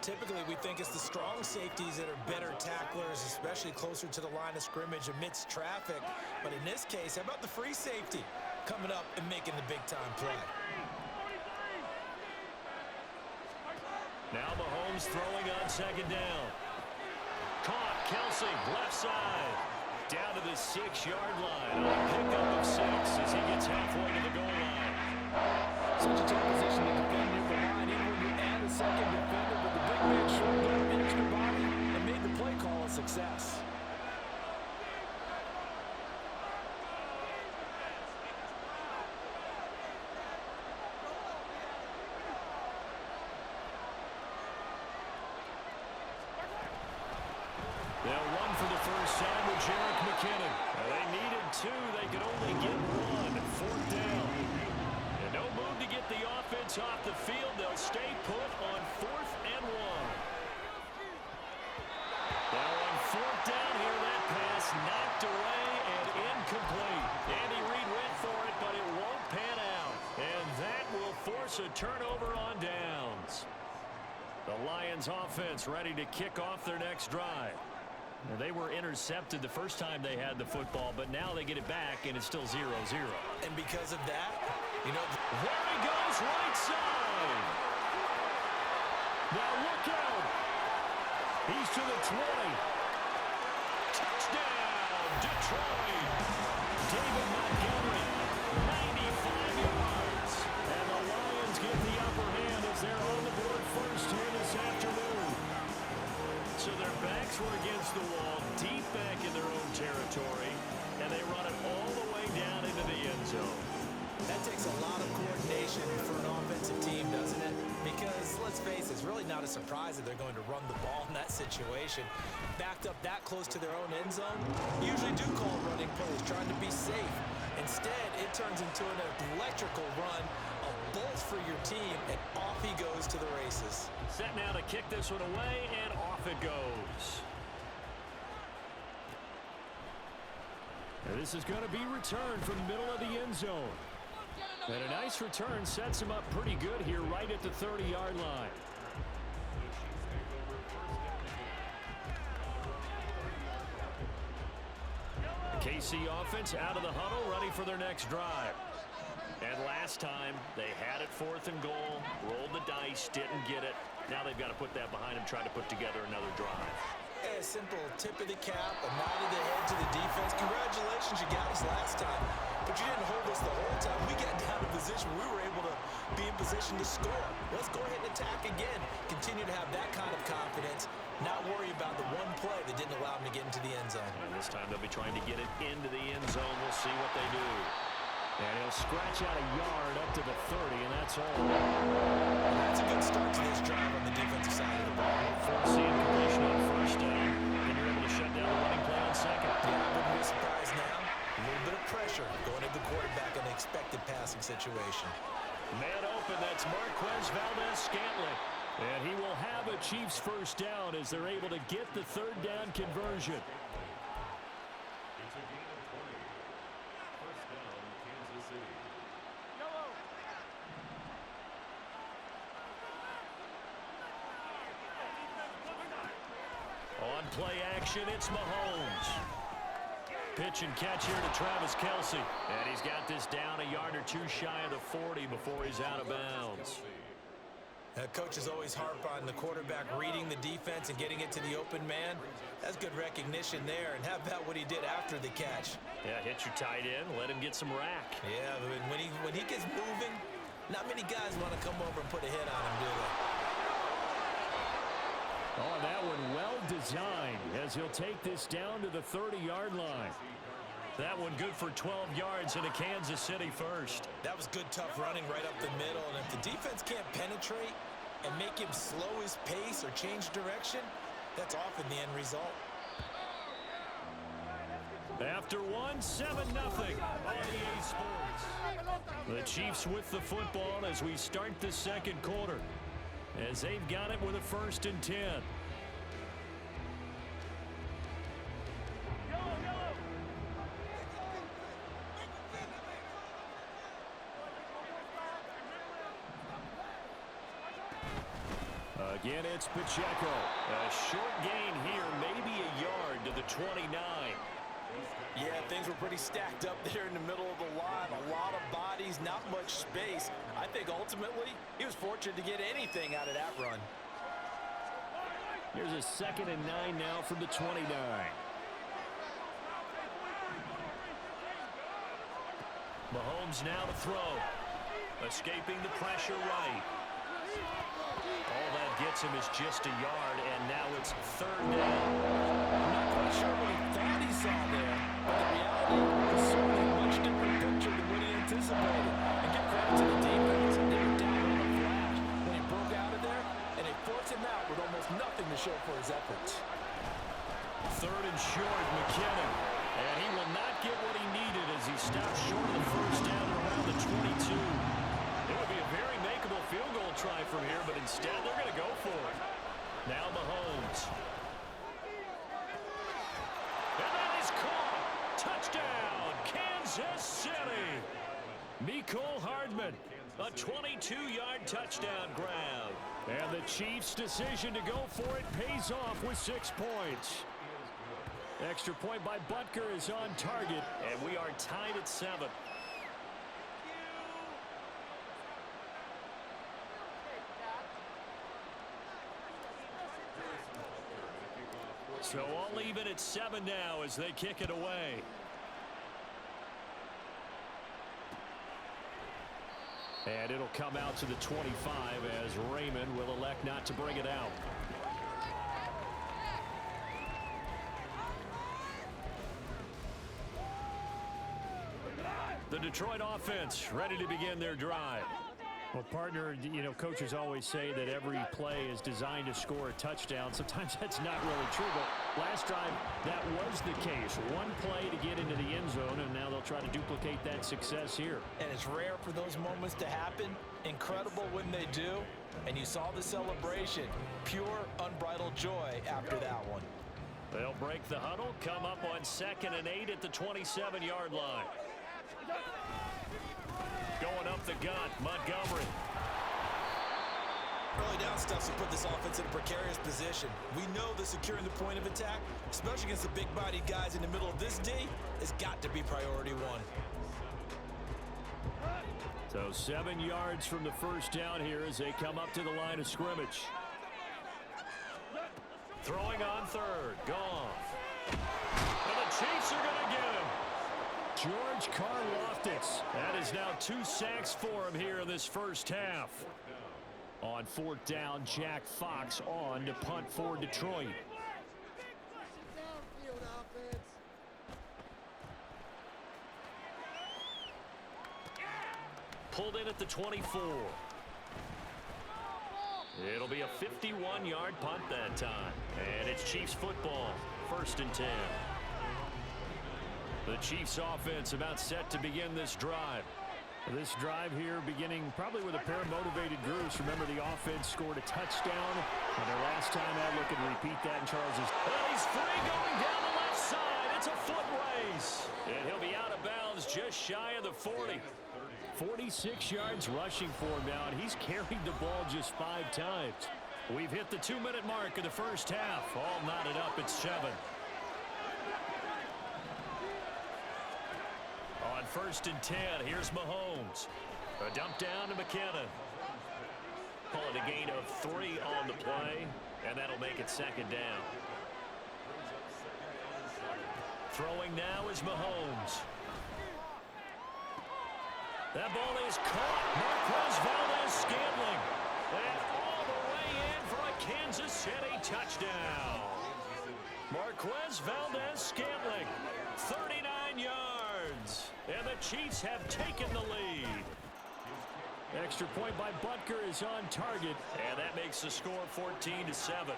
Typically, we think it's the strong safeties that are better tacklers, especially closer to the line of scrimmage amidst traffic. But in this case, how about the free safety coming up and making the big-time play? Now Mahomes throwing on second down. Caught, Kelsey, left side. Down to the 6-yard line. A pickup of 6 as he gets halfway to the goal line. Such a tough position to defend near the line, even when you add a second defender, but the big man showed up an extra body and made the play call a success. They'll run for the first time with Jerick McKinnon. They needed 2. They could only get 1. 4th down. And no move to get the offense off the field. They'll stay put on 4th and 1. Now on 4th down here, that pass knocked away and incomplete. Andy Reid went for it, but it won't pan out. And that will force a turnover on downs. The Lions offense ready to kick off their next drive. Now, they were intercepted the first time they had the football, but now they get it back, and it's still 0-0. And because of that, you know, there he goes, right side. Now look out. He's to the 20. Touchdown, Detroit. David Montgomery, 95 yards. And the Lions get the upper hand as they're on the board first here this afternoon. So their backs were against the wall, deep back in their own territory, and they run it all the way down into the end zone. that takes a lot of coordination for an offensive team, doesn't it? Because, let's face it, it's really not a surprise that they're going to run the ball in that situation. Backed up that close to their own end zone, usually do call running plays, trying to be safe. Instead, it turns into an electrical run, a bolt for your team, and off he goes to the races. Set now to kick this one away, and off it goes. And this is going to be returned from the middle of the end zone. And a nice return sets him up pretty good here right at the 30-yard line. The KC offense out of the huddle, ready for their next drive. And last time, they had it 4th and goal, rolled the dice, didn't get it. Now they've got to put that behind them, try to put together another drive. A simple tip of the cap, a nod of the head to the defense. Congratulations, you got us last time. But you didn't hold us the whole time. We got down to position. We were able to be in position to score. Let's go ahead and attack again. Continue to have that kind of confidence. Not worry about the one play that didn't allow them to get into the end zone. And this time they'll be trying to get it into the end zone. We'll see what they do. And he'll scratch out a yard up to the 30, and that's all. That's a good start to this drive on the defensive side of the ball. Forcing completion on first down, and you're able to shut down the running play on second. Yeah, I wouldn't be surprised now. A little bit of pressure going at the quarterback in an expected passing situation. Man open, that's Marquez Valdez-Scantling. And he will have a Chiefs first down as they're able to get the third down conversion. On play action, it's Mahomes. Pitch and catch here to Travis Kelce. And he's got this down a yard or two shy of the 40 before he's out of bounds. Coaches always harp on the quarterback reading the defense and getting it to the open man. That's good recognition there. And how about what he did after the catch? Yeah, hit your tight end, let him get some rack. Yeah, when he gets moving, not many guys want to come over and put a hit on him, do they? Oh, that one well designed as he'll take this down to the 30-yard line. That one good for 12 yards into Kansas City first. That was good, tough running right up the middle. And if the defense can't penetrate and make him slow his pace or change direction, that's often the end result. After one, 7-0 on EA Sports. The Chiefs with the football as we start the second quarter, as they've got it with a 1st and 10. Again, And it's Pacheco. A short gain here, maybe a yard to the 29. Yeah, things were pretty stacked up there in the middle of the line. A lot of bodies, not much space. I think ultimately he was fortunate to get anything out of that run. Here's a 2nd and 9 now from the 29. Mahomes now to throw. Escaping the pressure right. All that gets him is just a yard, and now it's 3rd down. I'm not quite sure what he thought he saw there, but the reality is certainly a much different picture than what he anticipated. And give credit to the defense. They were down on the flash when he broke out of there, and they forced him out with almost nothing to show for his efforts. 3rd and short, McKinnon. And he will not get what he needed as he stops short of the 1st down around the 22. It would be a very makeable field goal try from here, but instead they're going to go for it. Now Mahomes. And that is caught. Touchdown, Kansas City. Mecole Hardman, a 22-yard touchdown grab. And the Chiefs' decision to go for it pays off with 6 points. Extra point by Butker is on target, and we are tied at 7. So all even at 7 now as they kick it away. And it'll come out to the 25 as Raymond will elect not to bring it out. The Detroit offense ready to begin their drive. Well, partner, you know, coaches always say that every play is designed to score a touchdown. Sometimes that's not really true, but last drive, that was the case. One play to get into the end zone, and now they'll try to duplicate that success here. And it's rare for those moments to happen. Incredible when they do. And you saw the celebration. Pure, unbridled joy after that one. They'll break the huddle, come up on 2nd and 8 at the 27-yard line. Going up the gut, Montgomery. Early down stuff to put this offense in a precarious position. We know that securing the point of attack, especially against the big-bodied guys in the middle of this D, has got to be priority 1. So 7 yards from the 1st down here as they come up to the line of scrimmage. Throwing on 3rd, gone. And the Chiefs are going to get him. George Karlaftis. That is now 2 sacks for him here in this 1st half. On 4th down, Jack Fox on to punt for Detroit. Pulled in at the 24. It'll be a 51-yard punt that time. And it's Chiefs football, 1st and 10. The Chiefs offense about set to begin this drive. This drive here beginning probably with a pair of motivated groups. Remember, the offense scored a touchdown. And their last time out, look and repeat that in Charles's. And he's free going down the left side. It's a foot race. And he'll be out of bounds just shy of the 40. 46 yards rushing for him now, and he's carried the ball just 5 times. We've hit the 2-minute mark of the 1st half. All knotted up at 7. On 1st and 10, here's Mahomes. A dump down to McKinnon. Call it a gain of 3 on the play, and that'll make it 2nd down. Throwing now is Mahomes. That ball is caught. Marquez Valdes-Scantling. And all the way in for a Kansas City touchdown. Marquez Valdes-Scantling, 39 yards. And the Chiefs have taken the lead. Extra point by Butker is on target. And that makes the score 14-7.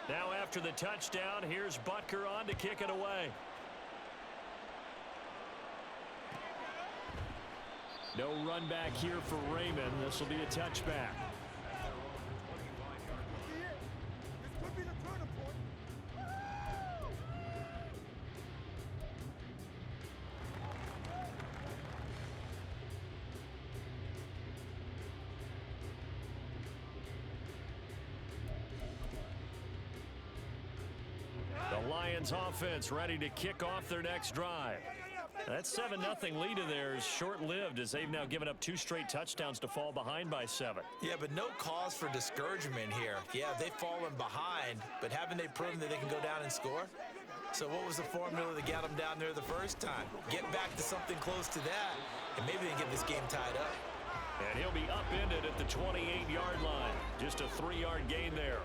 Now after the touchdown, here's Butker on to kick it away. No run back here for Raymond. This will be a touchback. Lions offense ready to kick off their next drive. That 7-0 lead of theirs short-lived as they've now given up 2 straight touchdowns to fall behind by 7. Yeah, but no cause for discouragement here. Yeah, they've fallen behind, but haven't they proven that they can go down and score? So what was the formula that got them down there the first time? Get back to something close to that, and maybe they can get this game tied up. And he'll be upended at the 28-yard line. Just a 3-yard gain there.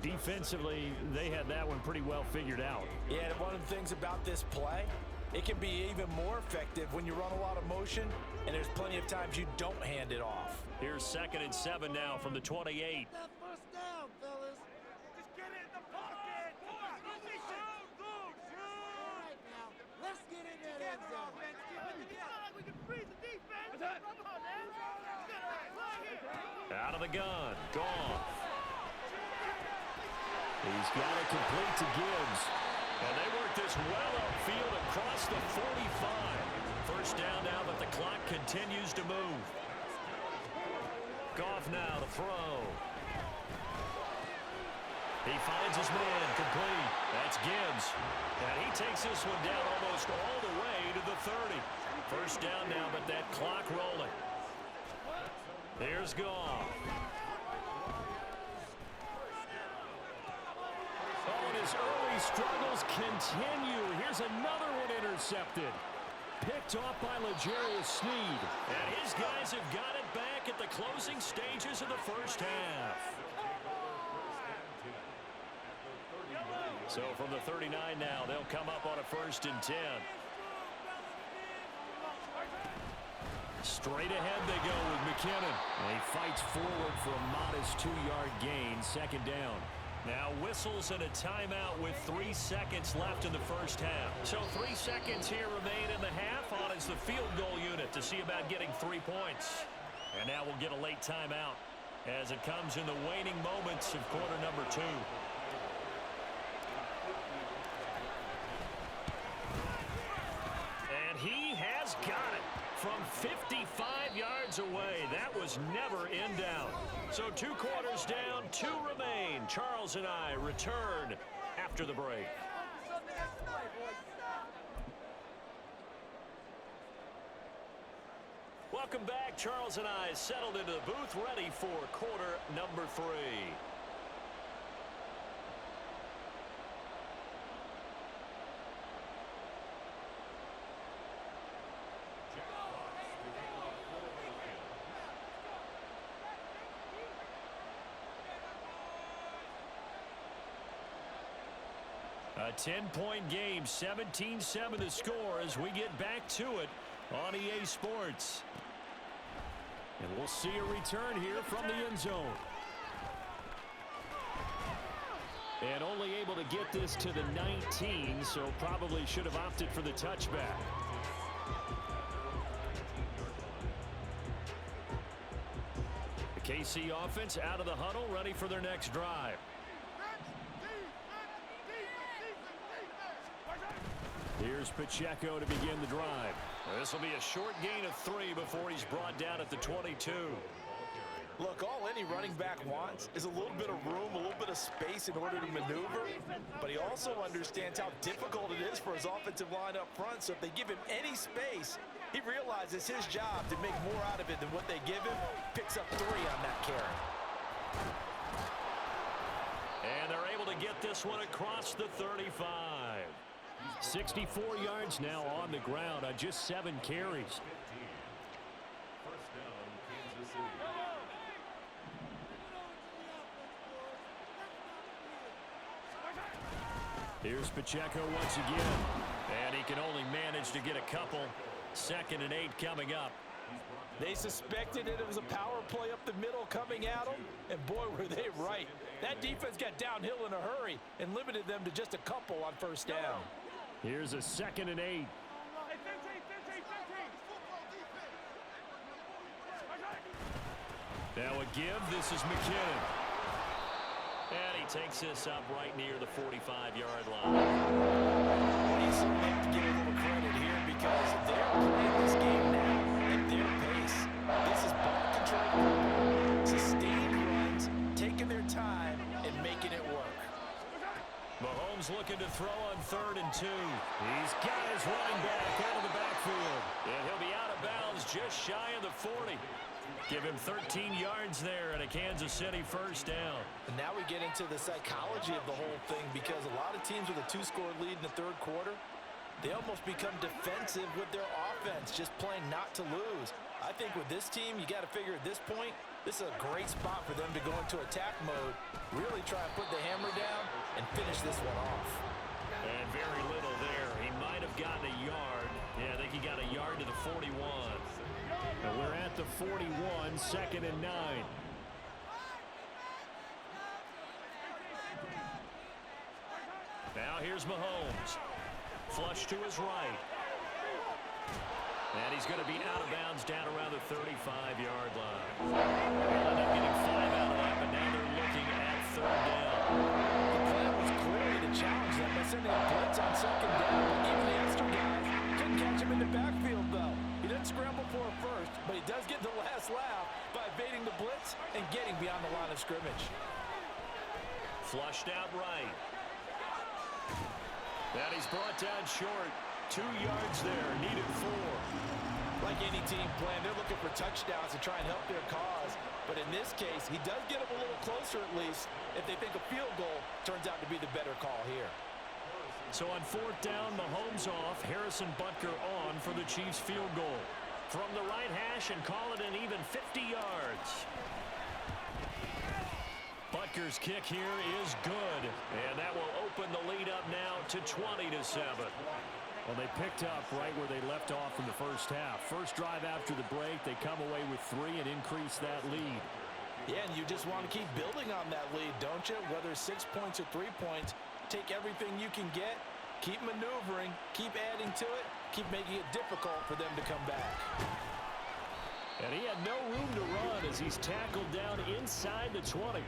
Defensively, they had that one pretty well figured out. Yeah, and one of the things about this play, it can be even more effective when you run a lot of motion, and there's plenty of times you don't hand it off. Here's 2nd and 7 now from the 28. First down, fellas. Just get it in the pocket. All right, now, let's get in that end zone. We can freeze the defense. Come on, man. Out of the gun. Goff. He's got it complete to Gibbs. And they work this well upfield across the 45. First down now, but the clock continues to move. Goff now to throw. He finds his man complete. That's Gibbs. And he takes this one down almost all the way to the 30. First down now, but that clock rolling. Here's Goff. Oh, and his early struggles continue. Here's another one intercepted. Picked off by L'Jarius Sneed. And his guys have got it back at the closing stages of the first half. So from the 39 now, they'll come up on a 1st and 10. Straight ahead they go with McKinnon. And he fights forward for a modest 2-yard gain, 2nd down. Now whistles and a timeout with 3 seconds left in the first half. So 3 seconds here remain in the half. On is the field goal unit to see about getting 3 points. And now we'll get a late timeout as it comes in the waning moments of quarter number 2. And he has got it from 55 yards away. That was never in doubt. So 2 quarters down, 2 remain. Charles and I return after the break. Welcome back. Charles and I settled into the booth, ready for quarter number 3. A 10-point game, 17-7 the score as we get back to it on EA Sports. And we'll see a return here from the end zone. And only able to get this to the 19, so probably should have opted for the touchback. The KC offense out of the huddle, ready for their next drive. Here's Pacheco to begin the drive. This will be a short gain of 3 before he's brought down at the 22. Look, all any running back wants is a little bit of room, a little bit of space in order to maneuver. But he also understands how difficult it is for his offensive line up front. So if they give him any space, he realizes his job to make more out of it than what they give him. Picks up 3 on that carry. And they're able to get this one across the 35. 64 yards now on the ground on just 7 carries. Here's Pacheco once again. And he can only manage to get a couple. 2nd and 8 coming up. They suspected that it was a power play up the middle coming at them, and boy, were they right. That defense got downhill in a hurry and limited them to just a couple on 1st down. Here's a 2nd and 8. Now a give. This is McKinnon. And he takes this up right near the 45-yard line. You certainly have to give a little credit here because they're playing this game now at their pace. This is ball control, sustained runs, taking their time and making it work. Mahomes looking looking to throw on 3rd and 2. He's got his running back out of the backfield. And he'll be out of bounds just shy of the 40. Give him 13 yards there and a Kansas City first down. And now we get into the psychology of the whole thing, because a lot of teams with a 2-score lead in the 3rd quarter, they almost become defensive with their offense, just playing not to lose. I think with this team, you got to figure at this point, this is a great spot for them to go into attack mode, really try and put the hammer down and finish this one off. And very little there. He might have gotten a yard. Yeah, I think he got a yard to the 41. And we're at the 41, 2nd and 9. Now here's Mahomes. Flush to his right. And he's going to be out of bounds down around the 35-yard line. They'll end up getting 5 out of that, but now they're looking at 3rd down. The plan was clearly to challenge them by sending a blitz on 2nd down. Even the extra guys couldn't catch him in the backfield, though. He didn't scramble for it first, but he does get the last laugh by evading the blitz and getting beyond the line of scrimmage. Flushed out right. And he's brought down short. 2 yards there, needed 4. Like any team plan, they're looking for touchdowns to try and help their cause. But in this case, he does get them a little closer at least if they think a field goal turns out to be the better call here. So on 4th down, Mahomes off, Harrison Butker on for the Chiefs field goal. From the right hash and call it an even 50 yards. Butker's kick here is good, and that will open the lead up now to 20-7. Well, they picked up right where they left off in the first half. First drive after the break, they come away with 3 and increase that lead. Yeah, and you just want to keep building on that lead, don't you? Whether 6 points or 3 points, take everything you can get, keep maneuvering, keep adding to it, keep making it difficult for them to come back. And he had no room to run as he's tackled down inside the 20.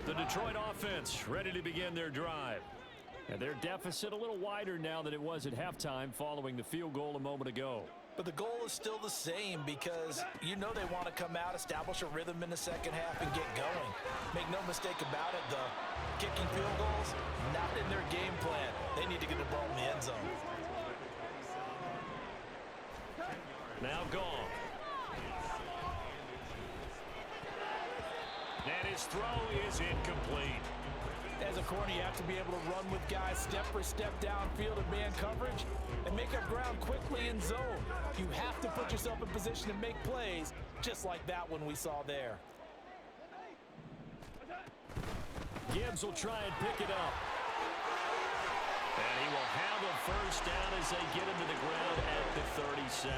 The Detroit offense ready to begin their drive. And their deficit a little wider now than it was at halftime following the field goal a moment ago. But the goal is still the same, because you know they want to come out, establish a rhythm in the second half, and get going. Make no mistake about it, though. Kicking field goals, not in their game plan. They need to get the ball in the end zone. Now gone. And his throw is incomplete. As a corner, you have to be able to run with guys step for step downfield in man coverage and make up ground quickly in zone. You have to put yourself in position to make plays, just like that one we saw there. Gibbs will try and pick it up. And he will have a first down as they get him to the ground at the 37.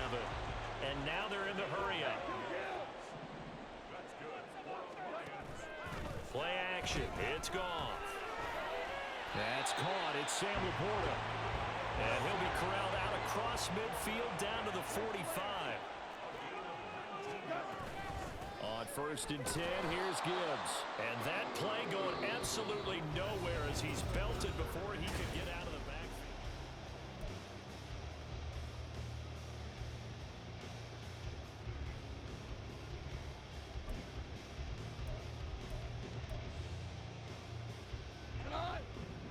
And now they're in the hurry-up. Play action. It's gone. That's caught. It's Sam Laporta. And he'll be corralled out across midfield down to the 45. On 1st and 10, here's Gibbs. And that play going absolutely nowhere as he's belted before he could get out of the backfield.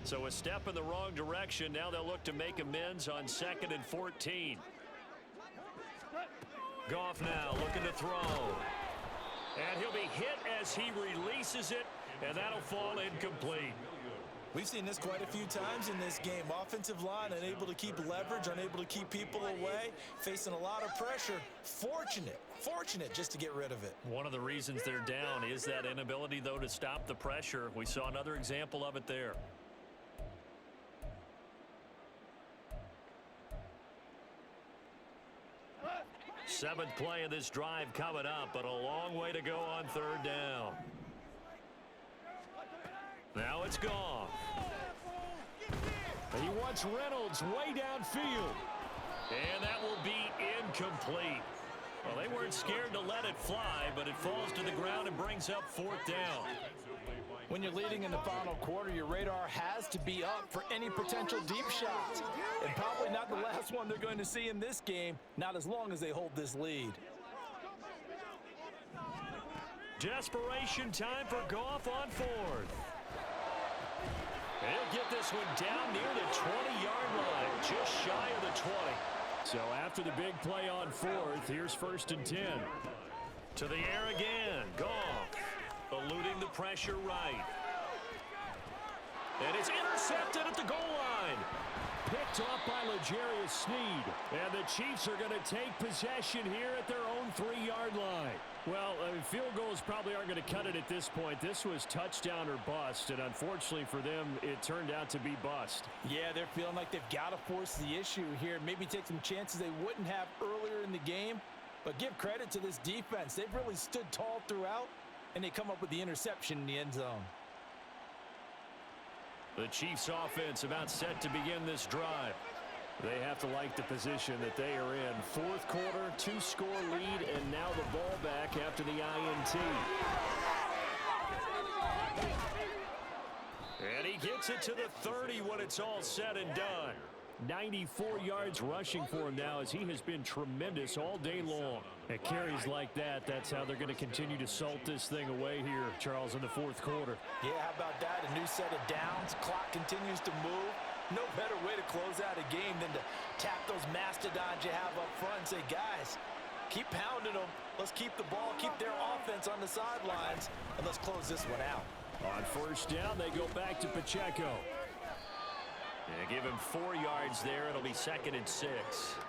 So a step in the wrong direction. Now they'll look to make amends on 2nd and 14. Goff now looking to throw. And he'll be hit as he releases it, and that'll fall incomplete. We've seen this quite a few times in this game. Offensive line unable to keep leverage, unable to keep people away, facing a lot of pressure. Fortunate just to get rid of it. One of the reasons they're down is that inability, though, to stop the pressure. We saw another example of it there. Seventh play of this drive coming up, but a long way to go on 3rd down. Now it's gone. And he wants Reynolds way downfield. And that will be incomplete. Well, they weren't scared to let it fly, but it falls to the ground and brings up 4th down. When you're leading in the final quarter, your radar has to be up for any potential deep shots. And probably not the last one they're going to see in this game, not as long as they hold this lead. Desperation time for Goff on fourth. He'll get this one down near the 20-yard line, just shy of the 20. So after the big play on fourth, here's 1st and 10. To the air again, Goff, eluding the pressure right. And it's intercepted at the goal line. Picked off by L'Jarius Sneed. And the Chiefs are going to take possession here at their own 3-yard line. Well, field goals probably aren't going to cut it at this point. This was touchdown or bust, and unfortunately for them, it turned out to be bust. Yeah, they're feeling like they've got to force the issue here. Maybe take some chances they wouldn't have earlier in the game. But give credit to this defense. They've really stood tall throughout, and they come up with the interception in the end zone. The Chiefs offense about set to begin this drive. They have to like the position that they are in. 4th quarter, 2-score lead, and now the ball back after the INT. And he gets it to the 30 when it's all said and done. 94 yards rushing for him now as he has been tremendous all day long. At carries like that, that's how they're going to continue to salt this thing away here, Charles, in the 4th quarter. Yeah, how about that? A new set of downs. Clock continues to move. No better way to close out a game than to tap those mastodons you have up front and say, guys, keep pounding them. Let's keep the ball, keep their offense on the sidelines, and let's close this one out. On 1st down, they go back to Pacheco. And give him 4 yards there. It'll be 2nd and 6.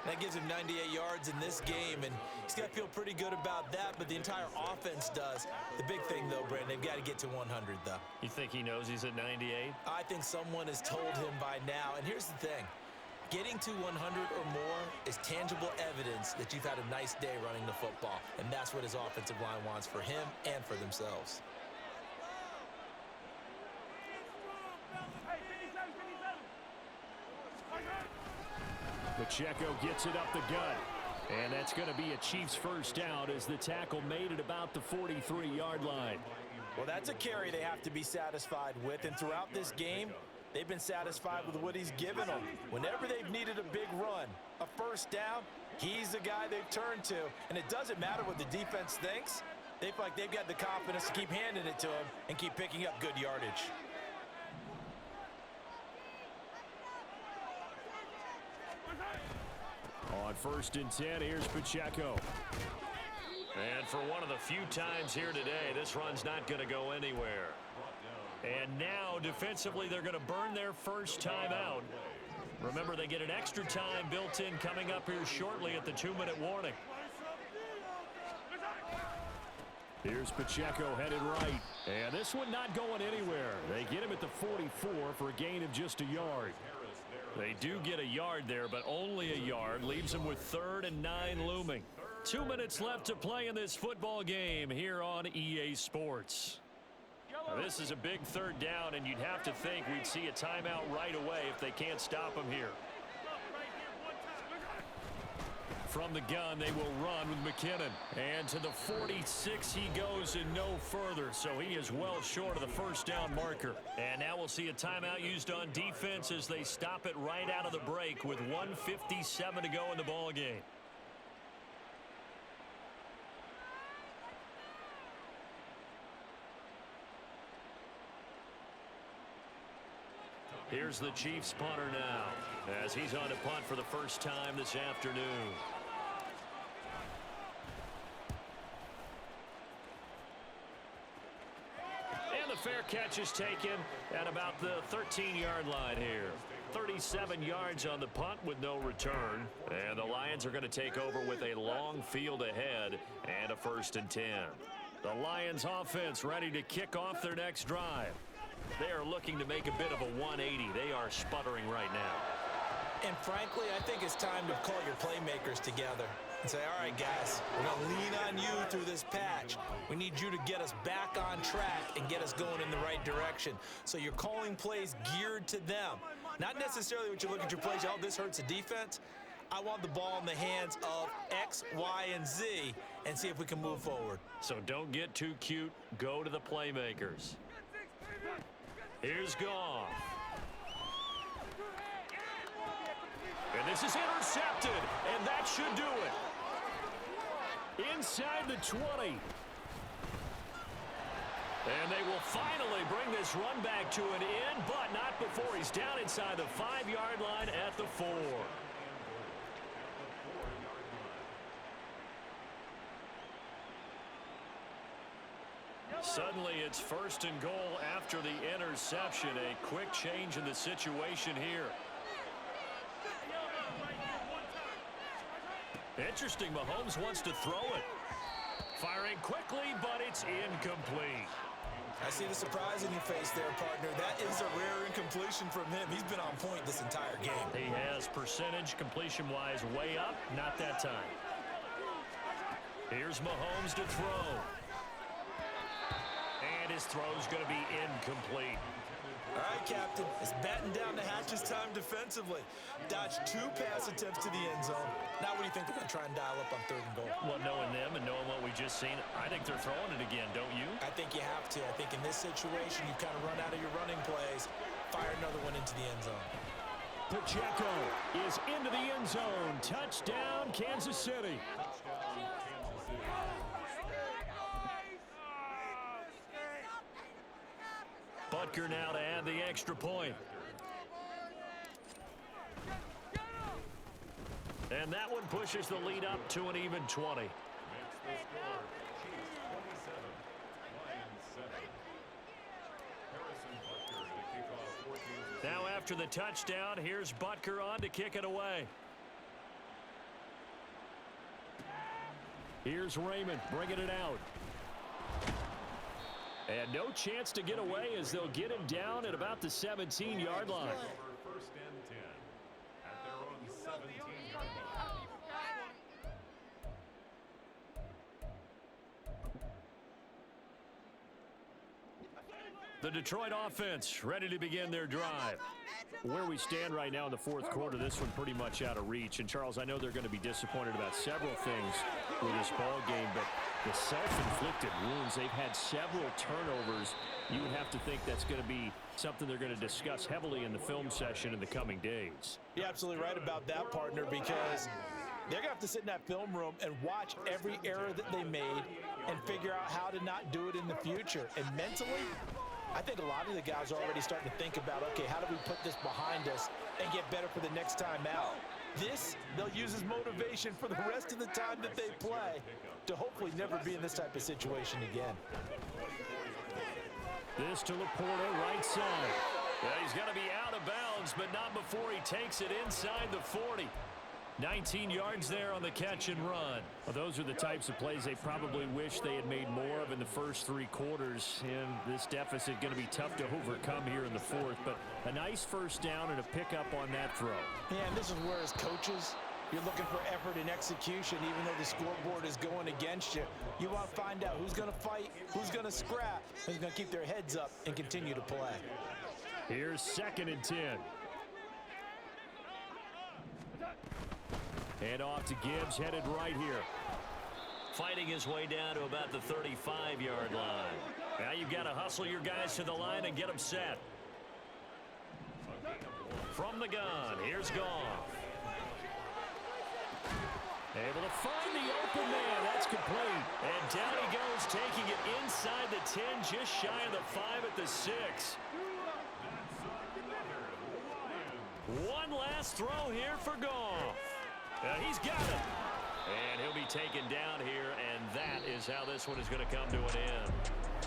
That gives him 98 yards in this game, and he's got to feel pretty good about that, but the entire offense does. The big thing, though, Brandon, they've got to get to 100, though. You think he knows he's at 98? I think someone has told him by now, and here's the thing. Getting to 100 or more is tangible evidence that you've had a nice day running the football, and that's what his offensive line wants for him and for themselves. Pacheco gets it up the gut. And that's going to be a Chiefs 1st down as the tackle made it about the 43-yard line. Well, that's a carry they have to be satisfied with. And throughout this game, they've been satisfied with what he's given them. Whenever they've needed a big run, a 1st down, he's the guy they've turned to. And it doesn't matter what the defense thinks. They feel like they've got the confidence to keep handing it to him and keep picking up good yardage. On 1st and 10, here's Pacheco. And for one of the few times here today, this run's not going to go anywhere. And now, defensively, they're going to burn their first time out. Remember, they get an extra time built in coming up here shortly at the 2-minute warning. Here's Pacheco headed right. And this one not going anywhere. They get him at the 44 for a gain of just a yard. They do get a yard there, but only a yard. Leaves them with 3rd and 9 looming. 2 minutes left to play in this football game here on EA Sports. Now, this is a big 3rd down, and you'd have to think we'd see a timeout right away if they can't stop them here. From the gun, they will run with McKinnon. And to the 46 he goes and no further. So he is well short of the 1st down marker. And now we'll see a timeout used on defense as they stop it right out of the break with 1:57 to go in the ball game. Here's the Chiefs punter now as he's on to punt for the first time this afternoon. And the fair catch is taken at about the 13-yard line here. 37 yards on the punt with no return. And the Lions are going to take over with a long field ahead and a 1st and 10. The Lions offense ready to kick off their next drive. They are looking to make a bit of a 180. They are sputtering right now. And frankly, I think it's time to call your playmakers together and say, all right, guys, we're going to lean on you through this patch. We need you to get us back on track and get us going in the right direction. So you're calling plays geared to them. Not necessarily what you look at your plays, oh, this hurts the defense. I want the ball in the hands of X, Y, and Z and see if we can move forward. So don't get too cute. Go to the playmakers. Here's Goff. And this is intercepted, and that should do it. Inside the 20. And they will finally bring this run back to an end, but not before he's down inside the 5-yard line at the 4. Suddenly it's 1st and goal after the interception. A quick change in the situation here. Interesting, Mahomes wants to throw it. Firing quickly, but it's incomplete. I see the surprise in your face there, partner. That is a rare incompletion from him. He's been on point this entire game. He has percentage completion-wise way up. Not that time. Here's Mahomes to throw. And his throw's going to be incomplete. All right, Captain. It's batten down the hatches time defensively. Dodged 2 pass attempts to the end zone. Now what do you think they're going to try and dial up on 3rd and goal? Well, knowing them and knowing what we just seen, I think they're throwing it again, don't you? I think you have to. I think in this situation, you kind of run out of your running plays, fire another one into the end zone. Pacheco is into the end zone. Touchdown, Kansas City. Butker now to add the extra point. And that one pushes the lead up to an even 20. Now after the touchdown, here's Butker on to kick it away. Here's Raymond bringing it out. And no chance to get away as they'll get him down at about the 17-yard line. First and 10 at their own 17-yard line. The Detroit offense ready to begin their drive. Where we stand right now in the 4th quarter, this one pretty much out of reach. And, Charles, I know they're going to be disappointed about several things with this ball game, but the self-inflicted wounds, they've had several turnovers. You would have to think that's going to be something they're going to discuss heavily in the film session in the coming days. You're absolutely right about that, partner, because they're going to have to sit in that film room and watch every error that they made and figure out how to not do it in the future. And mentally, I think a lot of the guys are already starting to think about, okay, how do we put this behind us and get better for the next time out? This, they'll use as motivation for the rest of the time that they play to hopefully never be in this type of situation again. This to Laporta, right side. Well, he's got to be out of bounds, but not before he takes it inside the 40. 19 yards there on the catch and run. Well, those are the types of plays they probably wish they had made more of in the first 3 quarters. And this deficit going to be tough to overcome here in the 4th. But a nice first down and a pickup on that throw. Yeah, and this is where, as coaches, you're looking for effort and execution, even though the scoreboard is going against you. You want to find out who's going to fight, who's going to scrap, who's going to keep their heads up and continue to play. Here's 2nd and 10. Head off to Gibbs, headed right here. Fighting his way down to about the 35-yard line. Now you've got to hustle your guys to the line and get them set. From the gun, here's Goff. Able to find the open man. That's complete. And down he goes, taking it inside the 10, just shy of the 5 at the 6. One last throw here for Goff. He's got it. And he'll be taken down here, and that is how this one is going to come to an end.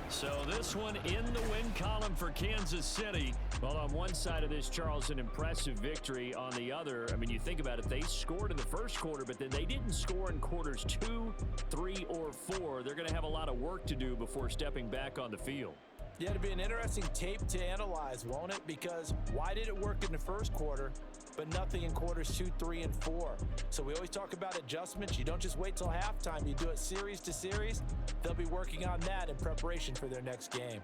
So this one in the win column for Kansas City. Well, on one side of this, Charles, an impressive victory. On the other, I mean, you think about it, they scored in the first quarter, but then they didn't score in quarters 2, 3, or 4. They're going to have a lot of work to do before stepping back on the field. Yeah, it'll be an interesting tape to analyze, won't it? Because why did it work in the first quarter, but nothing in quarters 2, 3, and 4? So we always talk about adjustments. You don't just wait till halftime. You do it series to series. They'll be working on that in preparation for their next game.